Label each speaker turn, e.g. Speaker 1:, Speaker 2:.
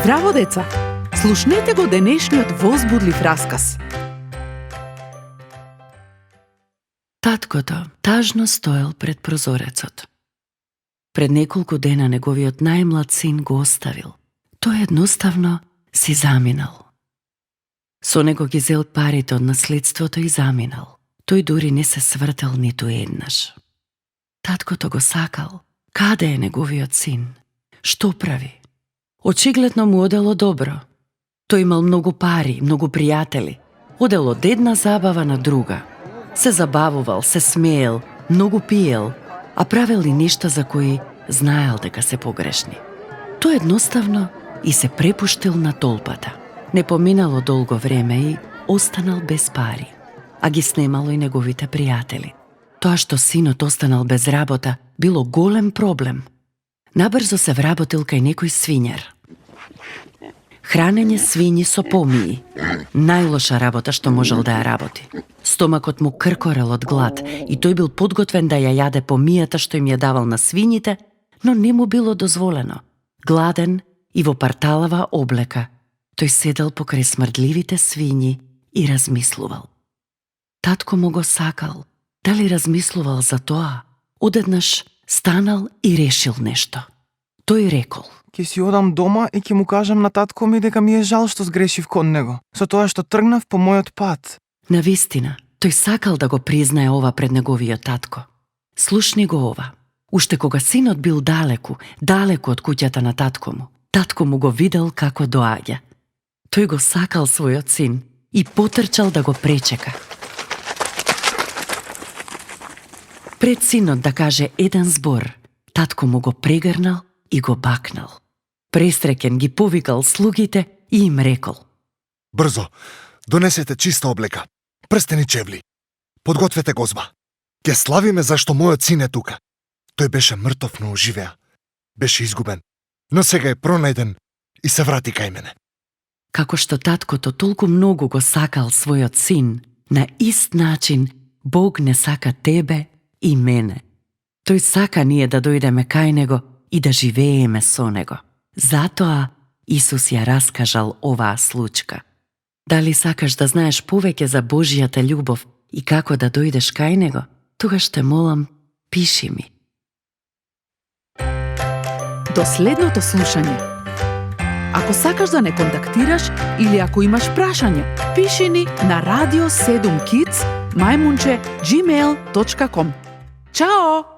Speaker 1: Здраво, деца! Слушнете го денешниот возбудлив расказ.
Speaker 2: Таткото тажно стоел пред прозорецот. Пред неколку дена неговиот најмлад син го оставил. Тој едноставно си заминал. Со него ги зел парите од наследството и заминал. Тој дури не се свртел ниту еднаш. Таткото го сакал. Каде е неговиот син? Што прави? Очигледно му одело добро. Тој имал многу пари, многу пријатели. Одел од една забава на друга. Се забавувал, се смеел, многу пиел, а правел и нешта за кои знаел дека се погрешни. Тој едноставно и се препуштил на толпата. Не поминало долго време и останал без пари, а ги снемало и неговите пријатели. Тоа што синот останал без работа било голем проблем. Набрзо се вработил кај некој свињар. Хранење свињи со помии. Најлоша работа што можел да ја работи. Стомакот му кркорел од глад и тој бил подготвен да ја јаде помијата што им ја давал на свињите, но не му било дозволено. Гладен и во парталава облека, тој седел покрај смрдливите свињи и размислувал. Татко му го сакал. Дали размислувал за тоа? Одеднаш станал и решил нешто. Тој рекол:
Speaker 3: Ќе си одам дома и ќе му кажам на татко ми дека ми е жал што сгрешив кон него, со тоа што тргнав по мојот пат.
Speaker 2: Навистина, тој сакал да го признае ова пред неговиот татко. Слушни го ова. Уште кога синот бил далеку од куќата на татко му го видел како доаѓа. Тој го сакал својот син и потрчал да го пречека. Пред синот да каже еден збор, татко му го прегрнал и го бакнал. Пресреќен ги повикал слугите и им рекол:
Speaker 4: Брзо, донесете чиста облека, прстени чевли. Подгответе гозба. Ќе славиме зашто мојот син е тука. Тој беше мртов, но оживеа. Беше изгубен, но сега е пронајден и се врати кај мене.
Speaker 2: Како што таткото толку многу го сакал својот син, на ист начин Бог не сака тебе и мене. Тој сака ние да дојдеме кај него и да живееме со него. Затоа Исус ја раскажал оваа случка. Дали сакаш да знаеш повеќе за Божјата љубов и како да дојдеш кај него? Тогаш те молам, пиши ми.
Speaker 1: До следното слушање. Ако сакаш да не контактираш или ако имаш прашање, пиши ни на radio7kids@gmail.com. Чао!